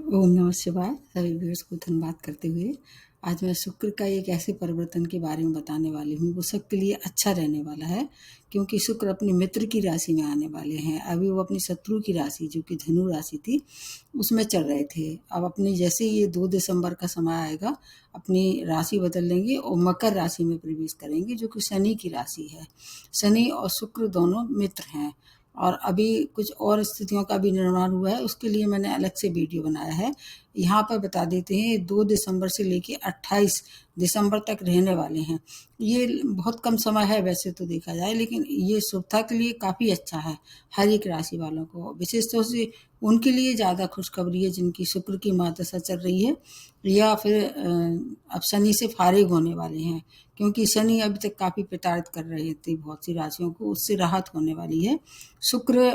ओम नमः शिवाय। सभी व्यूअर्स को धन्यवाद करते हुए आज मैं शुक्र का एक ऐसे परिवर्तन के बारे में बताने वाली हूँ। वो सबके लिए अच्छा रहने वाला है, क्योंकि शुक्र अपने मित्र की राशि में आने वाले हैं। अभी वो अपनी शत्रु की राशि, जो कि धनु राशि थी, उसमें चल रहे थे। अब अपनी जैसे ये 2 दिसंबर का समय आएगा, अपनी राशि बदल लेंगे और मकर राशि में प्रवेश करेंगे, जो कि शनि की राशि है। शनि और शुक्र दोनों मित्र हैं और अभी कुछ और स्थितियों का भी निर्माण हुआ है, उसके लिए मैंने अलग से वीडियो बनाया है। यहाँ पर बता देते हैं, 2 दिसंबर से लेके 28 दिसंबर तक रहने वाले हैं। ये बहुत कम समय है वैसे तो देखा जाए, लेकिन ये शुभता के लिए काफ़ी अच्छा है। हर एक राशि वालों को, विशेष तौर से उनके लिए ज़्यादा खुशखबरी है जिनकी शुक्र की महादशा चल रही है या फिर अब शनि से फारिग होने वाले हैं, क्योंकि शनि अभी तक काफ़ी प्रताड़ित कर रहे थे बहुत सी राशियों को, उससे राहत होने वाली है। शुक्र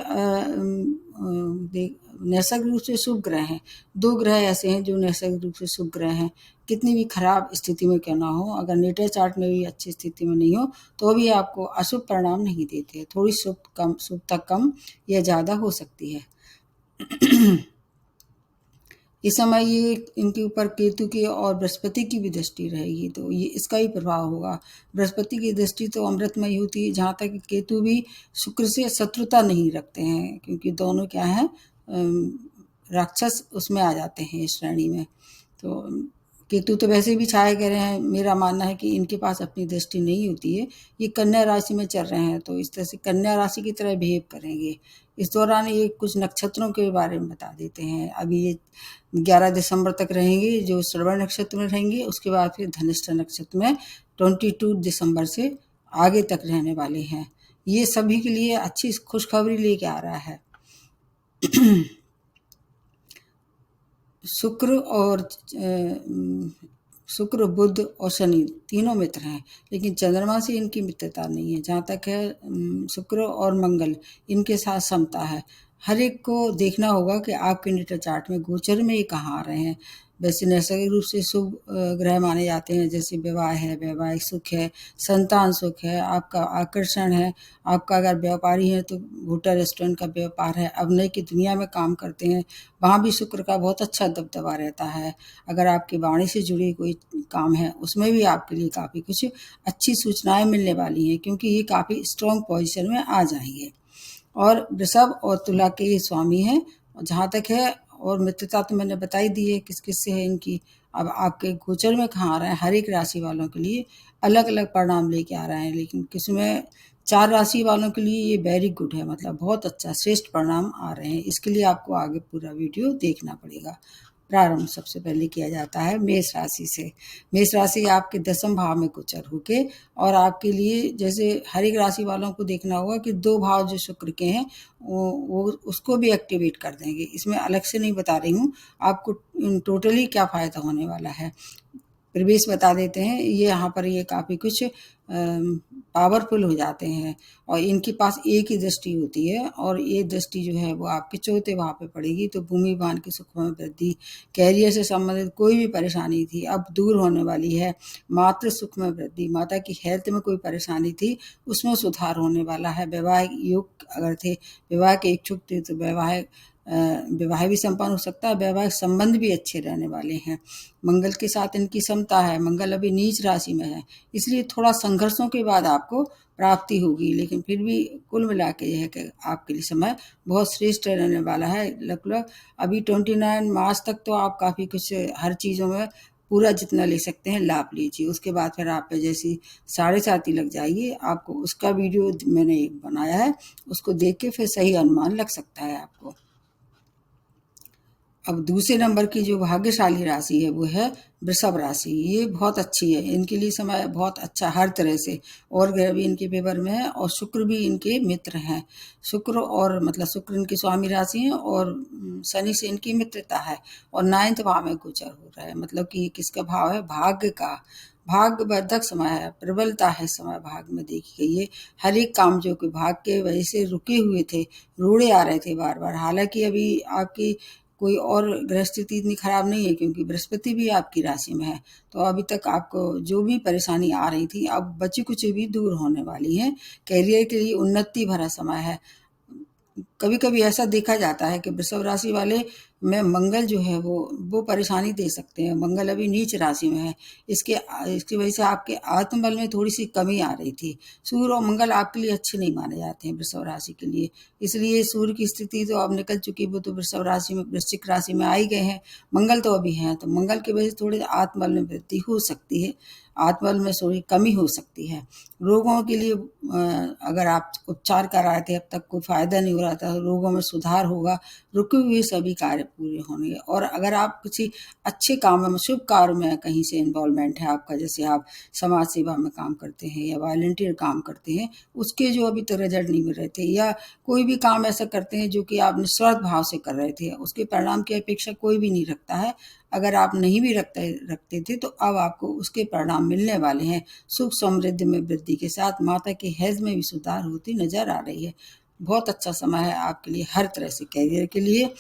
नैसर्गिक रूप से शुभ ग्रह हैं। 2 ग्रह ऐसे हैं जो नैसर्गिक रूप से शुभ ग्रह हैं। कितनी भी खराब स्थिति में क्यों ना हो, अगर नेटल चार्ट में भी अच्छी स्थिति में नहीं हो, तो भी आपको अशुभ परिणाम नहीं देते। थोड़ी शुभता कम या ज़्यादा हो सकती है। इस समय ये इनके ऊपर केतु की और बृहस्पति की भी दृष्टि रहेगी, तो ये इसका ही प्रभाव होगा। बृहस्पति की दृष्टि तो अमृतमयी होती है, जहाँ तक केतु भी शुक्र से शत्रुता नहीं रखते हैं, क्योंकि दोनों क्या हैं, राक्षस उसमें आ जाते हैं इस श्रेणी में। तो केतु तो वैसे भी छाए गए हैं। मेरा मानना है कि इनके पास अपनी दृष्टि नहीं होती है। ये कन्या राशि में चल रहे हैं, तो इस तरह से कन्या राशि की तरह बिहेव करेंगे। इस दौरान ये कुछ नक्षत्रों के बारे में बता देते हैं। अभी ये 11 दिसंबर तक रहेंगे, जो श्रवण नक्षत्र में रहेंगे। उसके बाद फिर धनिष्ठा नक्षत्र में 22 दिसंबर से आगे तक रहने वाले हैं। ये सभी के लिए अच्छी खुशखबरी लेके आ रहा है। शुक्र, बुध और शनि तीनों मित्र हैं, लेकिन चंद्रमा से इनकी मित्रता नहीं है। जहाँ तक है शुक्र और मंगल, इनके साथ समता है। हर एक को देखना होगा कि आपके नेटल चार्ट में गोचर में ये कहाँ आ रहे हैं। वैसे नैसर्गिक रूप से शुभ ग्रह माने जाते हैं, जैसे विवाह है, वैवाहिक सुख है, संतान सुख है, आपका आकर्षण है। आपका अगर व्यापारी है तो होटल रेस्टोरेंट का व्यापार है, अभिनय की दुनिया में काम करते हैं, वहाँ भी शुक्र का बहुत अच्छा दबदबा रहता है। अगर आपकी वाणी से जुड़ी कोई काम है, उसमें भी आपके लिए काफ़ी कुछ अच्छी सूचनाएं मिलने वाली हैं, क्योंकि ये काफ़ी स्ट्रॉन्ग पोजीशन में आ जाएंगे। और वृषभ और तुला के ये स्वामी हैं। जहाँ तक है, और मित्रता तो मैंने बताई दी है किस किस से है इनकी। अब आपके गोचर में कहाँ आ रहा है, हर एक राशि वालों के लिए अलग अलग परिणाम लेके आ रहे हैं, लेकिन किसमें 4 राशि वालों के लिए ये वेरी गुड है, मतलब बहुत अच्छा श्रेष्ठ परिणाम आ रहे हैं। इसके लिए आपको आगे पूरा वीडियो देखना पड़ेगा। प्रारंभ सबसे पहले किया जाता है मेष राशि से। मेष राशि आपके 10वें भाव में गोचर होके, और आपके लिए जैसे हर एक राशि वालों को देखना होगा कि 2 भाव जो शुक्र के हैं वो उसको भी एक्टिवेट कर देंगे। इसमें अलग से नहीं बता रही हूँ आपको टोटली क्या फ़ायदा होने वाला है। प्रवेश बता देते हैं, ये यहाँ पर ये काफ़ी कुछ पावरफुल हो जाते हैं, और इनके पास एक ही दृष्टि होती है, और ये दृष्टि जो है वो आपके 4थे भाव पे पड़ेगी। तो भूमि वाहन के सुख में वृद्धि, कैरियर से संबंधित कोई भी परेशानी थी अब दूर होने वाली है। मातृ सुख में वृद्धि, माता की हेल्थ में कोई परेशानी थी उसमें सुधार होने वाला है। वैवाहिक योग अगर थे, विवाह के इच्छुक थे, तो विवाह भी संपन्न हो सकता है। वैवाहिक संबंध भी अच्छे रहने वाले हैं। मंगल के साथ इनकी समता है। मंगल अभी नीच राशि में है, इसलिए थोड़ा संघर्षों के बाद आपको प्राप्ति होगी, लेकिन फिर भी कुल मिला के यह है कि आपके लिए समय बहुत श्रेष्ठ रहने वाला है। लगभग अभी 29 मार्च तक तो आप काफ़ी कुछ हर चीज़ों में पूरा जितना ले सकते हैं लाभ लीजिए। उसके बाद फिर आप पे जैसी 7.5 लग जाएगी, आपको उसका वीडियो मैंने एक बनाया है, उसको देख के फिर सही अनुमान लग सकता है आपको। अब दूसरे नंबर की जो भाग्यशाली राशि है वो है वृषभ राशि। ये बहुत अच्छी है, इनके लिए समय बहुत अच्छा हर तरह से, और ग्रह भी इनके फेवर में है, और शुक्र भी इनके मित्र हैं। शुक्र और मतलब शुक्र इनकी स्वामी राशि है, और शनि से इनकी मित्रता है, और 9th भाव में गोचर हो रहा है। मतलब कि किसका भाव है, भाग्य का। भाग्यवर्धक समय है, प्रबलता है समय भाग में देखी गई है। हर एक काम जो कि भाग के वजह से रुके हुए थे, रोड़े आ रहे थे बार बार। हालांकि अभी आपकी कोई और ग्रह स्थिति इतनी खराब नहीं है, क्योंकि बृहस्पति भी आपकी राशि में है, तो अभी तक आपको जो भी परेशानी आ रही थी अब बची कुछ भी दूर होने वाली है। कैरियर के लिए उन्नति भरा समय है। कभी कभी ऐसा देखा जाता है कि वृषभ राशि वाले में मंगल जो है वो परेशानी दे सकते हैं। मंगल अभी नीच राशि में है, इसकी वजह से आपके आत्मबल में थोड़ी सी कमी आ रही थी। सूर्य और मंगल आपके लिए अच्छे नहीं माने जाते हैं वृषभ राशि के लिए, इसलिए सूर्य की स्थिति तो अब निकल चुकी, वो तो वृश्चिक राशि में आ ही गए हैं। मंगल तो अभी हैं, तो मंगल की वजह से थोड़ी आत्मबल में वृद्धि हो सकती है, आत्मबल में थोड़ी कमी हो सकती है। रोगों के लिए अगर आप उपचार कराए थे, अब तक कोई फायदा नहीं हो रहा था, रोगों में सुधार होगा, रुके हुए सभी कार्य पूरे होंगे। और अगर आप किसी अच्छे काम में, शुभ कार्य में कहीं से इन्वॉल्वमेंट है आपका, जैसे आप समाज सेवा में काम करते हैं या वॉलंटियर काम करते हैं, उसके जो अभी तक रिजल्ट नहीं मिल रहे थे, या कोई भी काम ऐसा करते हैं जो कि आप निस्वार्थ भाव से कर रहे थे, उसके परिणाम की अपेक्षा कोई भी नहीं रखता है। अगर आप नहीं भी रखते थे तो अब आपको उसके परिणाम मिलने वाले हैं। सुख समृद्धि में वृद्धि के साथ माता की हेल्थ में भी सुधार होती नजर आ रही है। बहुत अच्छा समय है आपके लिए, हर तरह से, कैरियर के लिए,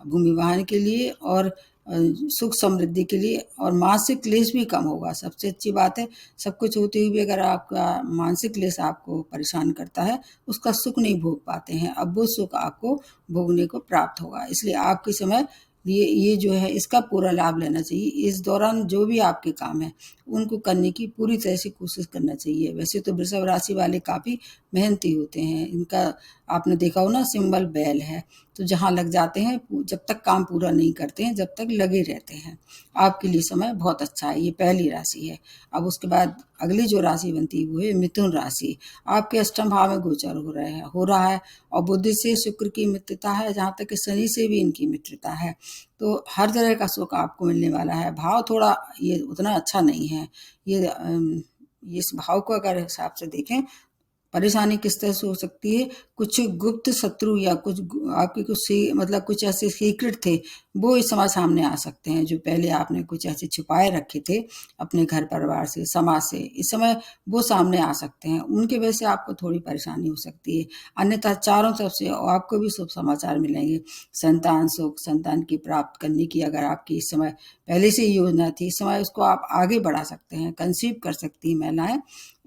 भूमि वाहन के लिए, और सुख समृद्धि के लिए, और मानसिक क्लेश भी कम होगा। सबसे अच्छी बात है, सब कुछ होते हुए भी अगर आपका मानसिक क्लेश आपको परेशान करता है, उसका सुख नहीं भोग पाते हैं, अब वो सुख आपको भोगने को प्राप्त होगा। इसलिए आपके समय ये जो है इसका पूरा लाभ लेना चाहिए। इस दौरान जो भी आपके काम है उनको करने की पूरी तरह से कोशिश करना चाहिए। वैसे तो वृषभ राशि वाले काफ़ी मेहनती होते हैं, इनका आपने देखा हो ना, सिंबल बैल है, तो जहाँ लग जाते हैं, जब तक काम पूरा नहीं करते हैं, जब तक लगे रहते हैं। आपके लिए समय बहुत अच्छा है, ये पहली राशि है। अब उसके बाद अगली जो राशि बनती है वो है मिथुन राशि। आपके अष्टम भाव में गोचर हो रहा है, और बुध से शुक्र की मित्रता है, जहाँ तक कि शनि से भी इनकी मित्रता है। तो हर तरह का सुख आपको मिलने वाला है। भाव थोड़ा ये उतना अच्छा नहीं है, ये इस भाव को अगर हिसाब से देखें, परेशानी किस तरह से हो सकती है, कुछ गुप्त शत्रु या कुछ आपके कुछ मतलब कुछ ऐसे सीक्रेट थे, वो इस समय सामने आ सकते हैं, जो पहले आपने कुछ ऐसे छुपाए रखे थे अपने घर परिवार से, समाज से, इस समय वो सामने आ सकते हैं। उनकी वजह से आपको थोड़ी परेशानी हो सकती है। अन्यथा चारों तरफ से आपको भी शुभ समाचार मिलेंगे। संतान सुख, संतान की प्राप्त करने की अगर आपकी इस समय पहले से ही योजना थी, इस समय उसको आप आगे बढ़ा सकते हैं, कंसीव कर सकती हैं महिलाएं।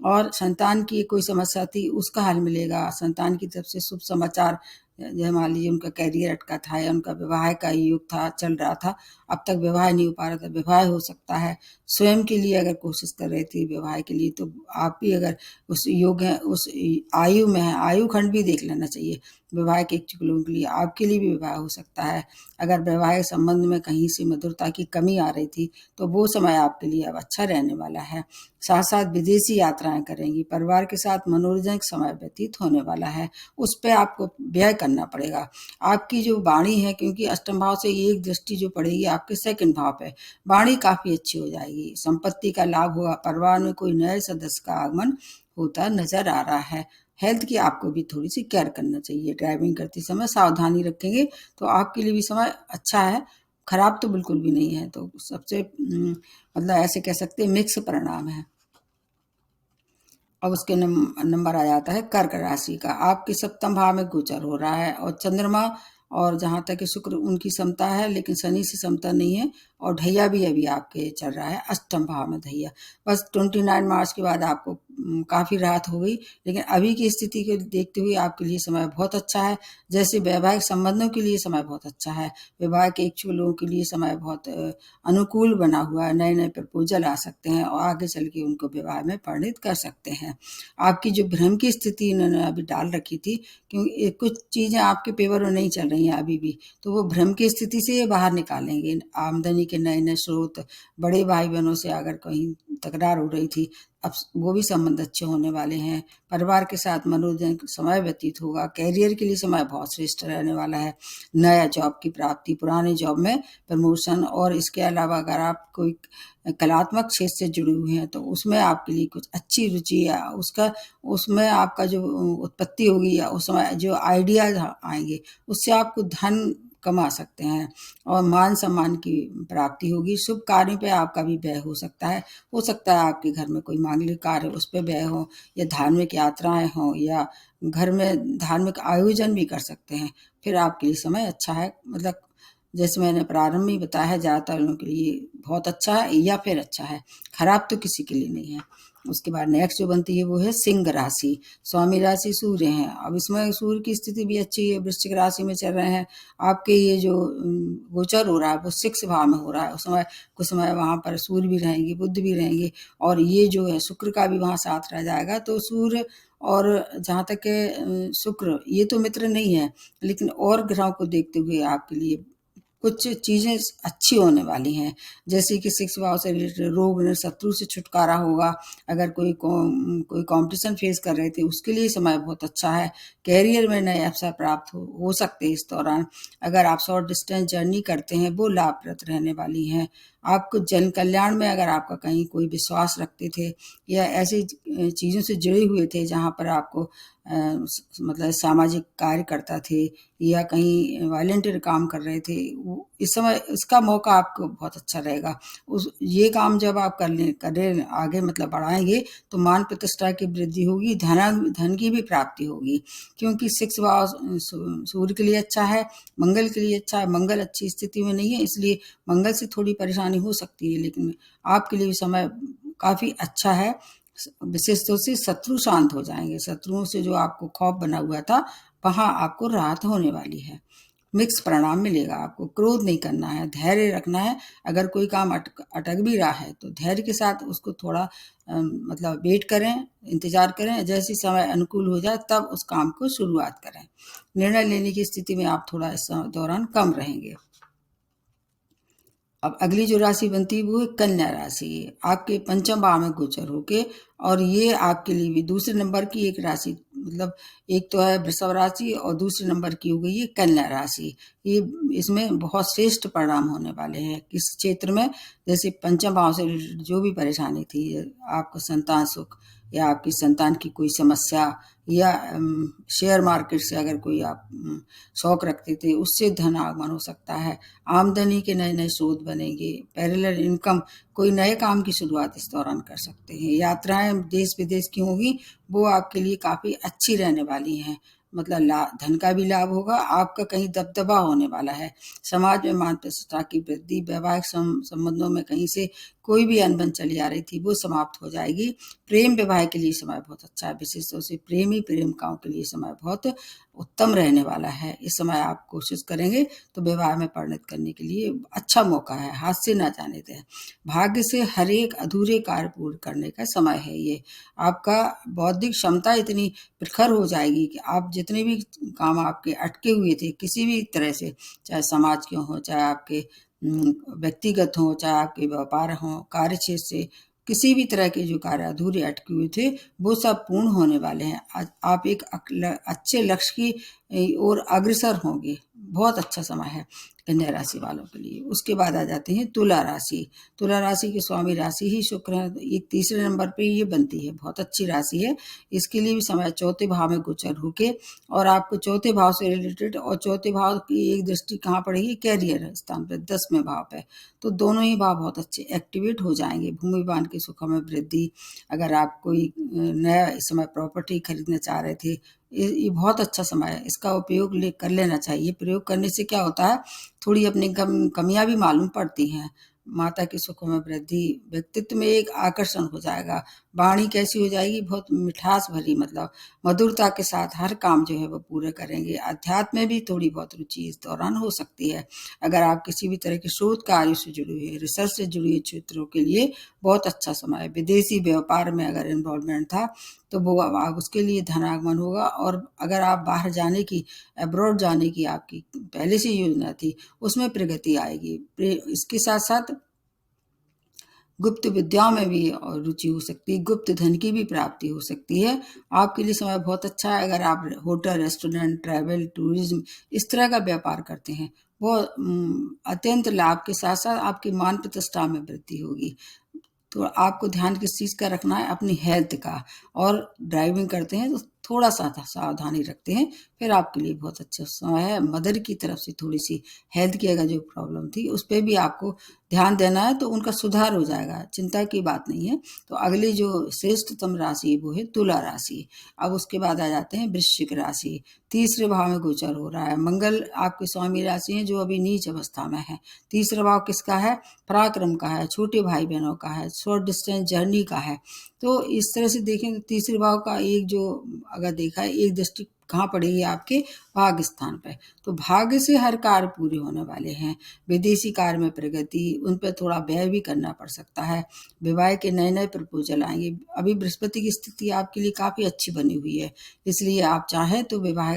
और संतान की कोई समस्या थी, उसका हल मिलेगा। संतान की तरफ से शुभ समाचार, जैसे मान लीजिए उनका कैरियर अटका था या उनका विवाह का योग था, चल रहा था, अब तक विवाह नहीं हो पा रहा था, विवाह हो सकता है। स्वयं के लिए अगर कोशिश कर रहे थे विवाह के लिए, तो आप भी अगर उस योग है, उस आयु में है, आयु खंड भी देख लेना चाहिए। विवाह के इच्छुक लोगों के लिए, आपके लिए भी विवाह हो सकता है। अगर वैवाहिक संबंध में कहीं से मधुरता की कमी आ रही थी, तो वो समय आपके लिए अब अच्छा रहने वाला है। साथ साथ विदेशी यात्राएं करेंगी, परिवार के साथ मनोरंजक समय व्यतीत होने वाला है, उस पर आपको व्यय करना पड़ेगा। आपकी जो वाणी है, क्योंकि अष्टम भाव से एक दृष्टि जो पड़ेगी आपके सेकंड भाव पे, वाणी काफी अच्छी हो जाएगी, संपत्ति का लाभ होगा, परिवार में कोई नए सदस्य का आगमन होता नजर आ रहा है। हेल्थ की आपको भी थोड़ी सी केयर करना चाहिए, ड्राइविंग करते समय सावधानी रखेंगे तो आपके लिए भी समय अच्छा है, खराब तो बिल्कुल भी नहीं है। तो सबसे मतलब ऐसे कह सकते हैं मिक्स परिणाम है। अब उसके नंबर आ जाता है कर्क राशि का। आपके सप्तम भाव में गोचर हो रहा है, और चंद्रमा, और जहाँ तक कि शुक्र उनकी समता है, लेकिन शनि से समता नहीं है, और ढैया भी अभी आपके चल रहा है अष्टम भाव में ढैया। बस 29 मार्च के बाद आपको काफ़ी राहत हो गई, लेकिन अभी की स्थिति को देखते हुए आपके लिए समय बहुत अच्छा है। जैसे वैवाहिक संबंधों के लिए समय बहुत अच्छा है, विवाह के इच्छुक लोगों के लिए समय बहुत अनुकूल बना हुआ है। नए नए प्रपोजल आ सकते हैं, और आगे चल के उनको विवाह में परिणित कर सकते हैं। आपकी जो भ्रम की स्थिति इन्होंने अभी डाल रखी थी, क्योंकि कुछ चीज़ें आपके फेवर में नहीं चल रही हैं अभी भी, तो वो भ्रम की स्थिति से ये बाहर निकालेंगे। आमदनी के नए नए स्रोत, बड़े भाई बहनों से अगर कहीं तकरार हो रही थी, अब वो भी संबंध अच्छे होने वाले हैं। परिवार के साथ मनोरंजन समय व्यतीत होगा। कैरियर के लिए समय बहुत श्रेष्ठ रहने वाला है। नया जॉब की प्राप्ति, पुराने जॉब में प्रमोशन, और इसके अलावा अगर आप कोई कलात्मक क्षेत्र से जुड़े हुए हैं तो उसमें आपके लिए कुछ अच्छी रुचि या उसमें आपका जो उत्पत्ति होगी, या उस समय जो आइडियाज आएंगे, उससे आप कुछ धन कमा सकते हैं, और मान सम्मान की प्राप्ति होगी। शुभ कार्यों पे आपका भी व्यय हो सकता है। हो सकता है आपके घर में कोई मांगलिक कार्य, उस पर व्यय हो, या धार्मिक यात्राएं हों, या घर में धार्मिक आयोजन भी कर सकते हैं। फिर आपके लिए समय अच्छा है। मतलब जैसे मैंने प्रारंभ में बताया है, ज़्यादातर लोगों के लिए बहुत अच्छा है या फिर अच्छा है, खराब तो किसी के लिए नहीं है। उसके बाद नेक्स्ट जो बनती है वो है सिंह राशि। स्वामी राशि सूर्य हैं। अब इसमें सूर्य की स्थिति भी अच्छी है, वृश्चिक राशि में चल रहे हैं। आपके ये जो गोचर हो रहा है वो 6 भाव में हो रहा है। उस समय कुछ समय वहाँ पर सूर्य भी रहेंगे, बुध भी रहेंगे, और ये जो है शुक्र का भी वहाँ साथ रह जाएगा। तो सूर्य और जहाँ तक है शुक्र, ये तो मित्र नहीं है, लेकिन और ग्रहों को देखते हुए आपके लिए कुछ चीज़ें अच्छी होने वाली हैं। जैसे कि 6 भाव से रिलेटेड रोग, शत्रु से छुटकारा होगा। अगर कोई कंपटीशन फेस कर रहे थे, उसके लिए समय बहुत अच्छा है। कैरियर में नए अवसर प्राप्त हो सकते हैं इस दौरान। अगर आप शॉर्ट डिस्टेंस जर्नी करते हैं, वो लाभप्रद रहने वाली हैं। आपको जन कल्याण में अगर आपका कहीं कोई विश्वास रखते थे या ऐसी चीज़ों से जुड़े हुए थे जहाँ पर आपको मतलब सामाजिक कार्य करता थे या कहीं वॉलंटियर काम कर रहे थे, इस समय इसका मौका आपको बहुत अच्छा रहेगा। ये काम जब आप करें आगे मतलब बढ़ाएंगे तो मान प्रतिष्ठा की वृद्धि होगी, धन की भी प्राप्ति होगी, क्योंकि 6 भाव सूर्य के लिए अच्छा है, मंगल के लिए अच्छा है। मंगल अच्छी स्थिति में नहीं है, इसलिए मंगल से थोड़ी परेशानी हो सकती है, लेकिन आपके लिए समय काफ़ी अच्छा है। विशेष तौर से शत्रु शांत हो जाएंगे। शत्रुओं से जो आपको खौफ बना हुआ था, वहां आपको राहत होने वाली है। मिक्स परिणाम मिलेगा। आपको क्रोध नहीं करना है, धैर्य रखना है। अगर कोई काम अटक भी रहा है तो धैर्य के साथ उसको थोड़ा मतलब वेट करें, इंतजार करें। जैसे समय अनुकूल हो जाए तब उस काम को शुरुआत करें। निर्णय लेने की स्थिति में आप थोड़ा इस दौरान कम रहेंगे। अब अगली जो राशि बनती है वो है कन्या राशि। आपके पंचम भाव में गोचर होके, और ये आपके लिए भी दूसरे नंबर की एक राशि, मतलब एक तो है वृषभ राशि और दूसरे नंबर की हो गई है कन्या राशि। ये इसमें बहुत श्रेष्ठ परिणाम होने वाले हैं किस क्षेत्र में। जैसे पंचम भाव से जो भी परेशानी थी, आपको संतान सुख या आपकी संतान की कोई समस्या या शेयर मार्केट से अगर कोई आप शौक रखते थे, उससे धन आगमन हो सकता है। आमदनी के नए नए स्रोत बनेंगे। पैरेलल इनकम, कोई नए काम की शुरुआत इस दौरान कर सकते हैं। यात्राएं देश विदेश की होंगी, वो आपके लिए काफ़ी अच्छी रहने वाली हैं। मतलब धन का भी लाभ होगा, आपका कहीं दबदबा होने वाला है। समाज में मान प्रतिष्ठा की वृद्धि, वैवाहिक संबंधों में कहीं से कोई भी अनबन चली आ रही थी वो समाप्त हो जाएगी। प्रेम विवाह के लिए समय बहुत अच्छा है। विशेष तौर से प्रेमी प्रेमिकाओं के लिए समय बहुत उत्तम रहने वाला है। इस समय आप कोशिश करेंगे तो विवाह में परिणत करने के लिए अच्छा मौका है, हाथ से ना जाने दें। भाग्य से हर एक अधूरे कार्य पूर्ण करने का समय है ये। आपका बौद्धिक क्षमता इतनी प्रखर हो जाएगी कि आप जितने भी काम आपके अटके हुए थे किसी भी तरह से, चाहे समाज के हों, चाहे आपके व्यक्तिगत हों, चाहे आपके व्यापार हों, कार्य क्षेत्र से किसी भी तरह के जो कार्य अधूरे अटके हुए थे वो सब पूर्ण होने वाले हैं। आप एक अच्छे लक्ष्य की ओर अग्रसर होंगे। बहुत अच्छा समय है कन्या राशि वालों के लिए। उसके बाद आ जाते हैं तुला राशि। तुला राशि के स्वामी राशि ही शुक्र है। एक तीसरे नंबर पे ये बनती है, बहुत अच्छी राशि है। इसके लिए भी समय चौथे भाव में गोचर होके, और आपको चौथे भाव से रिलेटेड, और चौथे भाव की एक दृष्टि कहाँ पड़ेगी, कैरियर स्थान पे 10वें भाव पे। तो दोनों ही भाव बहुत अच्छे एक्टिवेट हो जाएंगे। भूमि वाहन के सुखों में वृद्धि। अगर आप कोई नया इस समय प्रॉपर्टी खरीदना चाह रहे थे, ये बहुत अच्छा समय है। इसका उपयोग कर लेना चाहिए। प्रयोग करने से क्या होता है, थोड़ी अपनी कमियां भी मालूम पड़ती हैं। माता के सुखों में वृद्धि, व्यक्तित्व में एक आकर्षण हो जाएगा। वाणी कैसी हो जाएगी, बहुत मिठास भरी, मतलब मधुरता के साथ हर काम जो है वो पूरे करेंगे। अध्यात्म में भी थोड़ी बहुत रुचि इस दौरान हो सकती है। अगर आप किसी भी तरह के शोध कार्य से जुड़े हुए, रिसर्च से जुड़े हुए क्षेत्रों के लिए बहुत अच्छा समय है। विदेशी व्यापार में अगर इन्वॉल्वमेंट था तो वो अब उसके लिए धनागमन होगा। और अगर आप बाहर जाने की, अब्रॉड जाने की आपकी पहले से योजना थी, उसमें प्रगति आएगी। इसके साथ साथ गुप्त विद्याओं में भी और रुचि हो सकती है। गुप्त धन की भी प्राप्ति हो सकती है। आपके लिए समय बहुत अच्छा है। अगर आप होटल, रेस्टोरेंट, ट्रैवल, टूरिज्म इस तरह का व्यापार करते हैं, वो अत्यंत लाभ के साथ साथ आपकी मान प्रतिष्ठा में वृद्धि होगी। तो आपको ध्यान किस चीज़ का रखना है, अपनी हेल्थ का। और ड्राइविंग करते हैं तो थोड़ा सा सावधानी रखते हैं फिर आपके लिए बहुत अच्छा समय है। मदर की तरफ से थोड़ी सी हेल्थ की अगर जो प्रॉब्लम थी उस पर भी आपको ध्यान देना है, तो उनका सुधार हो जाएगा, चिंता की बात नहीं है। तो अगली जो श्रेष्ठतम राशि है वो है तुला राशि। अब उसके बाद आ जाते हैं वृश्चिक राशि। तीसरे भाव में गोचर हो रहा है। मंगल आपके स्वामी राशि है जो अभी नीच अवस्था में है। तीसरा भाव किसका है? पराक्रम का है, छोटे भाई बहनों का है, शॉर्ट डिस्टेंस जर्नी का है। तो इस तरह से देखें तो तीसरे भाव का एक जो अगर देखा है एक दृष्टि कहाँ पड़ेगी? आपके भाग्य स्थान पर। तो भाग्य से हर कार्य पूरे होने वाले हैं। विदेशी कार्य में प्रगति, उन पर थोड़ा व्यय भी करना पड़ सकता है। विवाह के नए नए प्रपोजल आएंगे। अभी बृहस्पति की स्थिति आपके लिए काफ़ी अच्छी बनी हुई है, इसलिए आप चाहें तो विवाह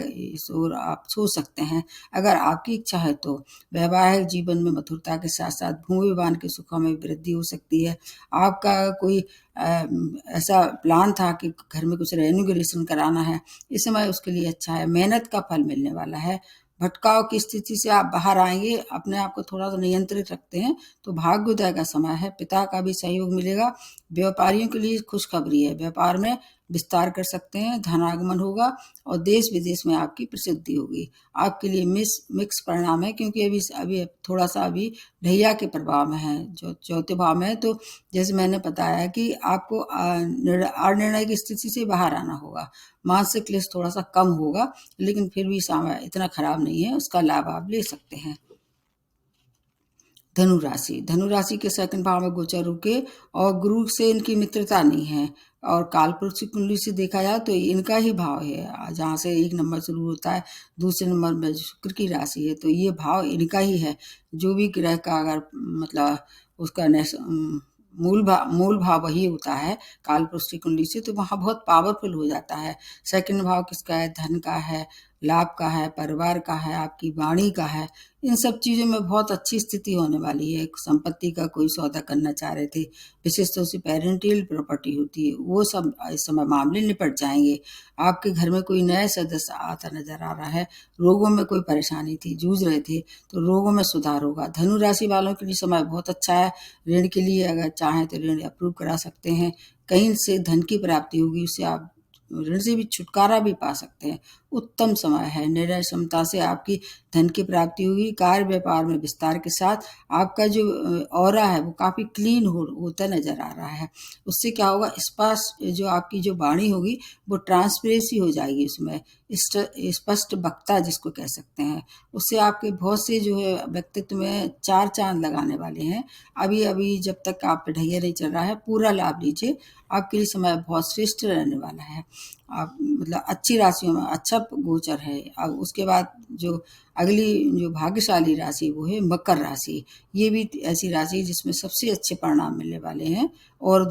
और आप सोच सकते हैं, अगर आपकी इच्छा है तो। वैवाहिक जीवन में मधुरता के साथ साथ भूमि विवाह के सुखों में वृद्धि हो सकती है। आपका कोई ऐसा प्लान था कि घर में कुछ रेनोवेशन कराना है, इस समय उसके लिए अच्छा है। मेहनत का फल मिलने वाला है। भटकाव की स्थिति से आप बाहर आएंगे, अपने आप को थोड़ा सा नियंत्रित रखते हैं तो भाग्योदय का समय है। पिता का भी सहयोग मिलेगा। व्यापारियों के लिए खुशखबरी है, व्यापार में विस्तार कर सकते हैं, धनागमन होगा और देश विदेश में आपकी प्रसिद्धि होगी। आपके लिए मिक्स परिणाम है, क्योंकि अभी अभी थोड़ा सा अभी ढैया के प्रभाव में है, जो चौथे भाव में है। तो जैसे मैंने बताया कि आपको अनिर्णय की स्थिति से बाहर आना होगा। मानसिक क्लेश थोड़ा सा कम होगा, लेकिन फिर भी समय इतना खराब नहीं है, उसका लाभ आप ले सकते हैं। धनु राशि के सेकंड भाव में गोचर रुके और गुरु से इनकी मित्रता नहीं है। और कालपुरुष की कुंडली से देखा जाए तो इनका ही भाव है, जहाँ से एक नंबर शुरू होता है, दूसरे नंबर में शुक्र की राशि है, तो ये भाव इनका ही है। जो भी ग्रह का अगर मतलब उसका मूल भाव वही होता है कालपुरुष की कुंडली से, तो वहाँ बहुत पावरफुल हो जाता है। सेकंड भाव किसका है? धन का है, लाभ का है, परिवार का है, आपकी वाणी का है। इन सब चीज़ों में बहुत अच्छी स्थिति होने वाली है। संपत्ति का कोई सौदा करना चाह रहे थे, विशेष तौर से पेरेंटियल प्रॉपर्टी होती है, वो सब इस समय मामले निपट जाएंगे। आपके घर में कोई नया सदस्य आता नजर आ रहा है। रोगों में कोई परेशानी थी, जूझ रहे थे, तो रोगों में सुधार होगा। धनु राशि वालों के लिए समय बहुत अच्छा है। ऋण के लिए अगर चाहें तो ऋण अप्रूव करा सकते हैं। कहीं से धन की प्राप्ति होगी, उससे आप ऋण से भी छुटकारा भी पा सकते हैं। उत्तम समय है। निर्णय क्षमता से आपकी धन की प्राप्ति होगी। कार्य व्यापार में विस्तार के साथ आपका जो ऑरा है वो काफ़ी क्लीन होता नजर आ रहा है। उससे क्या होगा? स्पष्ट जो आपकी जो वाणी होगी वो ट्रांसपेरेंसी हो जाएगी, उसमें स्पष्ट वक्ता जिसको कह सकते हैं। उससे आपके बहुत से जो है व्यक्तित्व में चार चांद लगाने वाले हैं। अभी अभी जब तक आप पे ढैया नहीं चल रहा है, पूरा लाभ लीजिए। आपके लिए समय बहुत श्रेष्ठ रहने वाला है। आप मतलब अच्छी राशियों में अच्छा गोचर है। अब उसके बाद जो अगली जो भाग्यशाली राशि वो है मकर राशि। ये भी ऐसी राशि जिसमें सबसे अच्छे परिणाम मिलने वाले हैं। और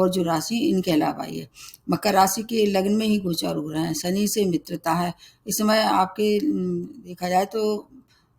जो राशि इनके अलावा ये मकर राशि के लग्न में ही गोचर हो रहे हैं। शनि से मित्रता है। इस समय आपके देखा जाए तो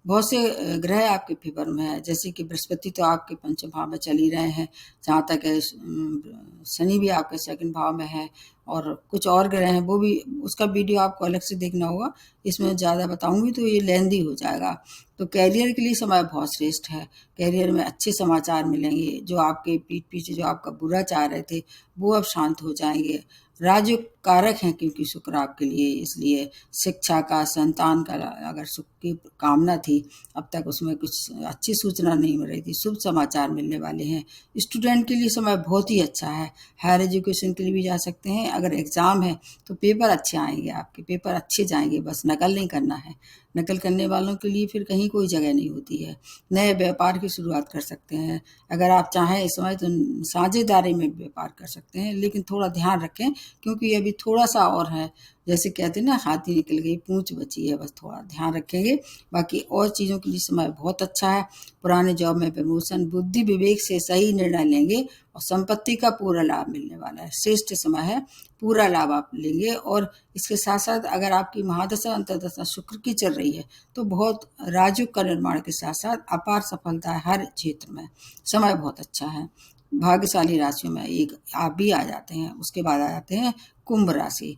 बहुत से ग्रह आपके फेवर में है, जैसे कि बृहस्पति तो आपके पंचम भाव में चल ही रहे हैं, जहाँ तक है शनि भी आपके सेकंड भाव में है, और कुछ और ग्रह हैं वो भी, उसका वीडियो आपको अलग से देखना होगा। इसमें ज़्यादा बताऊंगी तो ये लेंदी हो जाएगा। तो कैरियर के लिए समय बहुत श्रेष्ठ है। कैरियर में अच्छे समाचार मिलेंगे। जो आपके पीठ पीछे जो आपका बुरा चाह रहे थे वो अब शांत हो जाएंगे। राजयोग कारक हैं क्योंकि शुक्र आपके लिए, इसलिए शिक्षा का, संतान का अगर सुख की कामना थी अब तक उसमें कुछ अच्छी सूचना नहीं मिल रही थी, शुभ समाचार मिलने वाले हैं। स्टूडेंट के लिए समय बहुत ही अच्छा है। हायर एजुकेशन के लिए भी जा सकते हैं। अगर एग्ज़ाम है तो पेपर अच्छे आएंगे, आपके पेपर अच्छे जाएंगे, बस नकल नहीं करना है। नकल करने वालों के लिए फिर कहीं कोई जगह नहीं होती है। नए व्यापार की शुरुआत कर सकते हैं। अगर आप चाहें इस समय तो साझेदारी में व्यापार कर सकते हैं, लेकिन थोड़ा ध्यान रखें क्योंकि अभी थोड़ा सा और है। जैसे कहते हैं ना, हाथी निकल गई पूंछ बची है, बस थोड़ा ध्यान रखेंगे। बाकी और चीज़ों के लिए समय बहुत अच्छा है। पुराने जॉब में प्रमोशन, बुद्धि विवेक से सही निर्णय लेंगे और संपत्ति का पूरा लाभ मिलने वाला है। श्रेष्ठ समय है, पूरा लाभ आप लेंगे। और इसके साथ साथ अगर आपकी महादशा अंतर्दशा शुक्र की चल रही है तो बहुत राजयोग का निर्माण के साथ साथ अपार सफलता है हर क्षेत्र में। समय बहुत अच्छा है। भाग्यशाली राशियों में एक आप भी आ जाते हैं। उसके बाद आ जाते हैं कुंभ राशि।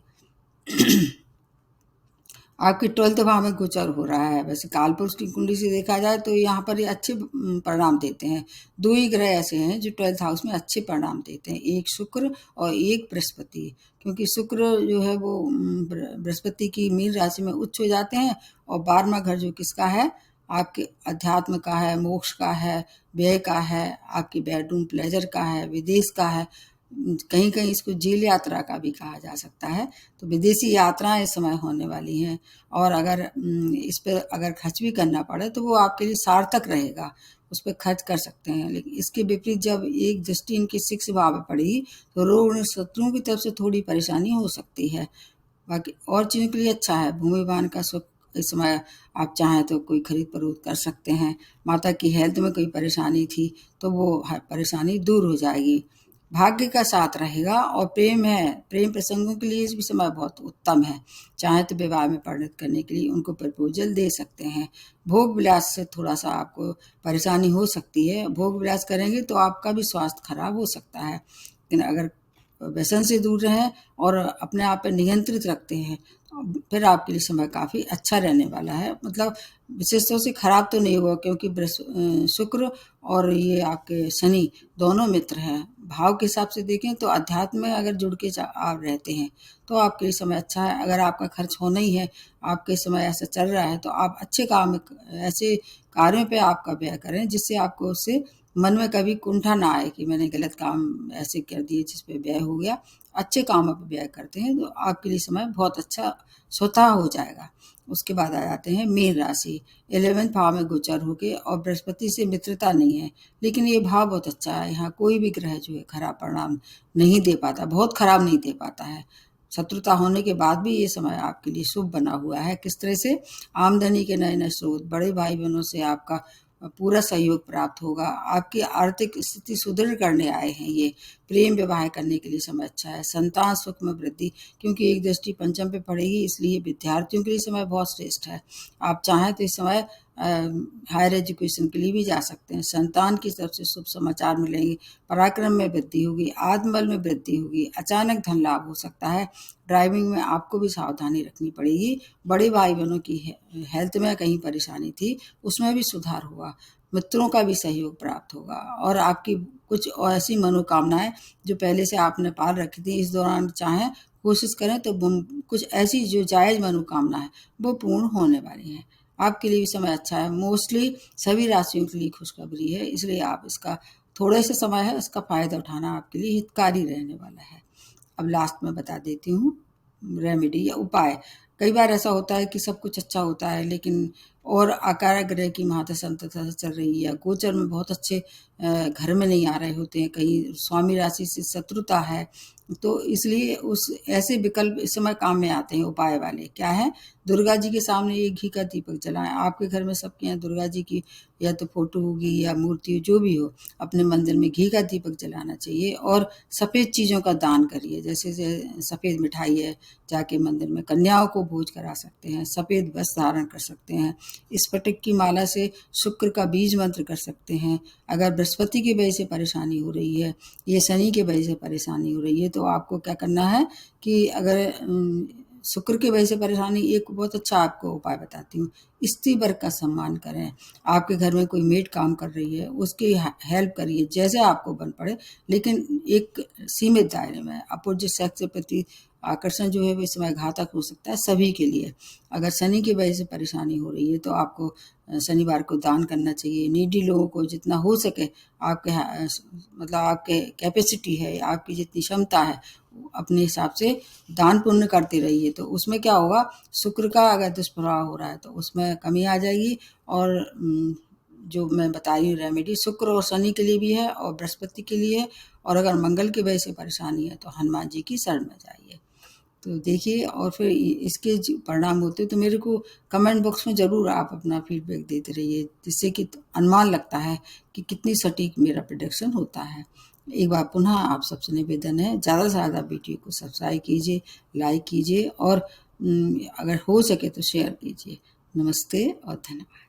आपके 12th भाव में गोचर हो रहा है। वैसे कालपुरुष की कुंडली से देखा जाए तो यहाँ पर ये अच्छे परिणाम देते हैं। 2 ही ग्रह ऐसे हैं जो 12th हाउस में अच्छे परिणाम देते हैं, एक शुक्र और एक बृहस्पति। क्योंकि शुक्र जो है वो बृहस्पति की मीन राशि में उच्च हो जाते हैं, और 12वां घर जो किसका है, आपके अध्यात्म का है, मोक्ष का है, व्यय का है, आपकी बेडरूम प्लेजर का है, विदेश का है, कहीं कहीं इसको जेल यात्रा का भी कहा जा सकता है। तो विदेशी यात्राएं इस समय होने वाली हैं, और अगर इस पर अगर खर्च भी करना पड़े तो वो आपके लिए सार्थक रहेगा, उस पर खर्च कर सकते हैं। लेकिन इसके विपरीत जब एक दृष्टि इनकी 6 भाव में पड़ेगी तो रोग और शत्रुओं की तरफ से थोड़ी परेशानी हो सकती है। बाकी और चीज़ों के लिए अच्छा है। भूमि वाहन का सुख इस समय आप चाहें तो कोई खरीद फरोख्त कर सकते हैं। माता की हेल्थ में कोई परेशानी थी तो वो परेशानी दूर हो जाएगी। भाग्य का साथ रहेगा, और प्रेम है, प्रेम प्रसंगों के लिए भी समय बहुत उत्तम है। चाहे तो विवाह में परिणत करने के लिए उनको प्रपोजल दे सकते हैं। भोग विलास से थोड़ा सा आपको परेशानी हो सकती है। भोग विलास करेंगे तो आपका भी स्वास्थ्य खराब हो सकता है। लेकिन अगर व्यसन से दूर रहें और अपने आप पर नियंत्रित रखते हैं, फिर आपके लिए समय काफ़ी अच्छा रहने वाला है। मतलब विशेष तौर से खराब तो नहीं हुआ, क्योंकि शुक्र और ये आपके शनि दोनों मित्र हैं। भाव के हिसाब से देखें तो अध्यात्म में अगर जुड़ के आप रहते हैं तो आपके लिए समय अच्छा है। अगर आपका खर्च होना ही है, आपके समय ऐसा चल रहा है, तो आप अच्छे काम, ऐसे कार्यों पे आपका व्यय करें जिससे आपको उससे मन में कभी कुंठा ना आए कि मैंने गलत काम ऐसे कर दिए जिस पे व्यय हो गया। अच्छे कामों पे व्यय करते हैं तो आपके लिए समय बहुत अच्छा स्वतः हो जाएगा। उसके बाद आ जाते हैं मीन राशि। 11वें भाव में गोचर होके, और बृहस्पति से मित्रता नहीं है, लेकिन ये भाव बहुत अच्छा है। यहाँ कोई भी ग्रह जो है खराब परिणाम नहीं दे पाता, बहुत खराब नहीं दे पाता है। शत्रुता होने के बाद भी ये समय आपके लिए शुभ बना हुआ है। किस तरह से? आमदनी के नए नए स्रोत, बड़े भाई बहनों से आपका पूरा सहयोग प्राप्त होगा। आपकी आर्थिक स्थिति सुदृढ़ करने आए हैं ये। प्रेम विवाह करने के लिए समय अच्छा है। संतान सुख में वृद्धि, क्योंकि एक दृष्टि पंचम पे पड़ेगी, इसलिए विद्यार्थियों के लिए समय बहुत श्रेष्ठ है। आप चाहें तो इस समय हायर एजुकेशन के लिए भी जा सकते हैं। संतान की तरफ से शुभ समाचार मिलेंगे। पराक्रम में वृद्धि होगी, आत्मबल में वृद्धि होगी, अचानक धन लाभ हो सकता है। ड्राइविंग में आपको भी सावधानी रखनी पड़ेगी। बड़े भाई बहनों की हेल्थ में कहीं परेशानी थी, उसमें भी सुधार हुआ। मित्रों का भी सहयोग प्राप्त होगा, और आपकी कुछ ऐसी मनोकामनाएं जो पहले से आपने पाल रखी थी, इस दौरान चाहें कोशिश करें तो कुछ ऐसी जो जायज़ मनोकामना है वो पूर्ण होने वाली हैं। आपके लिए भी समय अच्छा है। मोस्टली सभी राशियों के लिए खुशखबरी है, इसलिए आप इसका थोड़े से समय है, इसका फ़ायदा उठाना आपके लिए हितकारी रहने वाला है। अब लास्ट में बता देती हूँ रेमेडी या उपाय। कई बार ऐसा होता है कि सब कुछ अच्छा होता है, लेकिन और आकार ग्रह की महादशा चल रही है, या गोचर में बहुत अच्छे घर में नहीं आ रहे होते हैं, कहीं स्वामी राशि से शत्रुता है, तो इसलिए उस ऐसे विकल्प इस समय काम में आते हैं उपाय वाले। क्या है? दुर्गा जी के सामने एक घी का दीपक जलाएं। आपके घर में सबके यहाँ दुर्गा जी की या तो फोटो होगी या मूर्ति, जो भी हो, अपने मंदिर में घी का दीपक जलाना चाहिए। और सफ़ेद चीज़ों का दान करिए, जैसे सफ़ेद मिठाई है, जाके मंदिर में कन्याओं को भोज करा सकते हैं, सफ़ेद वस्त्र धारण कर सकते हैं। स्फटिक की माला से शुक्र का बीज मंत्र कर सकते हैं। अगर बृहस्पति की वजह से परेशानी हो रही है, ये शनि की वजह से परेशानी हो रही है, तो आपको क्या करना है कि अगर शुक्र की वजह से परेशानी, एक बहुत अच्छा आपको उपाय बताती हूँ। स्त्री वर्ग का सम्मान करें। आपके घर में कोई मेड काम कर रही है, उसकी हेल्प करिए जैसे आपको बन पड़े, लेकिन एक सीमित दायरे में। अपोजिट सेक्स के प्रति आकर्षण जो है वो इस समय घातक हो सकता है सभी के लिए। अगर शनि की वजह से परेशानी हो रही है तो आपको शनिवार को दान करना चाहिए। नीडी लोगों को जितना हो सके, आपके मतलब आपके कैपेसिटी है, आपकी जितनी क्षमता है, अपने हिसाब से दान पुण्य करते रहिए। तो उसमें क्या होगा, शुक्र का अगर दुष्प्रभाव हो रहा है तो उसमें कमी आ जाएगी। और जो मैं बता रही हूँ रेमेडी, शुक्र और शनि के लिए भी है और बृहस्पति के लिए है। और अगर मंगल की वजह से परेशानी है तो हनुमान जी की शरण में जाइए। तो देखिए, और फिर इसके जो परिणाम होते हैं तो मेरे को कमेंट बॉक्स में ज़रूर आप अपना फीडबैक देते रहिए, जिससे कि अनुमान लगता है कि कितनी सटीक मेरा प्रेडिक्शन होता है। एक बार पुनः आप सबसे निवेदन है, ज़्यादा से ज़्यादा वीडियो को सब्सक्राइब कीजिए, लाइक कीजिए, और अगर हो सके तो शेयर कीजिए। नमस्ते और धन्यवाद।